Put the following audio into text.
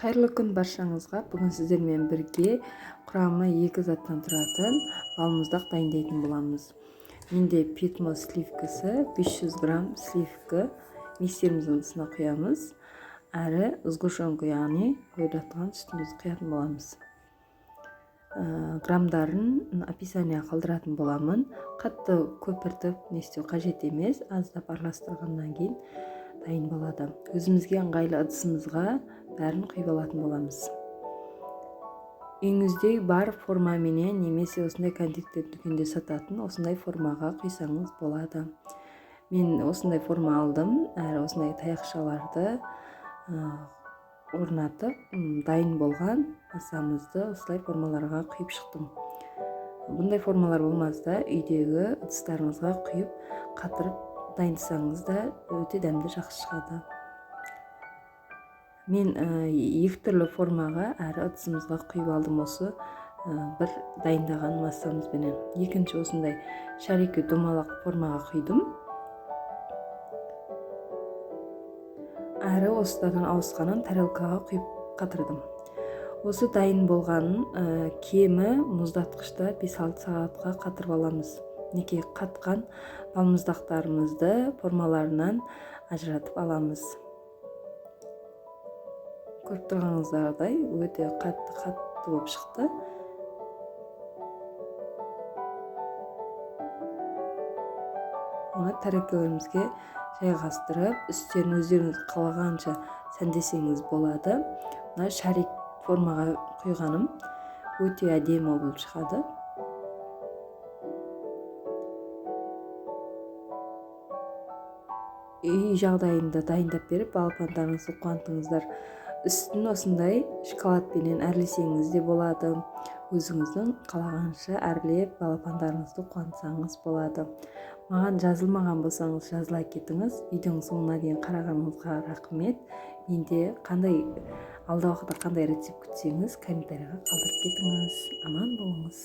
Қайырлы күн баршаңызға. Бүгін сіздермен бірге құрамы 2 заттан тұратын балмұздақ дайындайтын боламыз. Менде питмо сливкасы 500 грамм сливка миксеріміздің ысына құямыз. Әрі ызғушонку, яғни қойылатқан сүтімізді құятын боламыз. Грамдарын описания қалдыратын боламын. Қатты көпіртіп не істеу қажет емес, аздап араластырғаннан кейін дайын болады. Өзімізге ыңғайлы ыдысымызға бәрін құйып алатын боламыз. Үйіңізде бар формаменен немесе осындай кондитер дүкенде сататын осындай формаға құйсаңыз болады. Мен осындай форма алдым, әрі осындай таяқшаларды орнатып, дайын болған масамызды осылай формаларға құйып шықтым. Бұндай формалар болмаса, үйдегі ыдыстарыңызға құйып, қатырып дайындасаңыз да өте дәмді жақсы шығады. Мен екі түрлі формаға әрі ыдысымызға құйып алдым осы бір дайындаған масамызбенен. Екінші осындай шареке домалақ формаға құйдым. Әрі осыдан ауысқанын тарелкаға құйып қатырдым. Осы дайын болғанын кемі мұздатқышта 5-6 сағатқа қатырып аламыз. Неке қатқан балмұздақтарымызды формаларынан ажыратып аламыз. Көріп тұрғаныңыздардай өте қатты болып шықты. Оны тарелкаларымызға жайғастырып, үстерін өздеріңіз қалағанша сәндесеңіз болады. Мына шарик формаға құйғаным өте әдемі болып шығады. Үй жағдайында дайындап беріп, балапандарыңызды қуантыңыздар. Үстін осындай шоколадпенен әрлесеңіз де болады. Өзіңіздің қалағанша әрлеп балапандарыңызды қуантсаңыз болады. Маған жазылмаған болсаңыз жазыла кетіңіз. Видеоның соңына дейін қарағаныңызға рахмет. Менде алдағы уақытта қандай рецепт күтсеңіз комментарийға қалдырып кетіңіз. Аман болыңыз.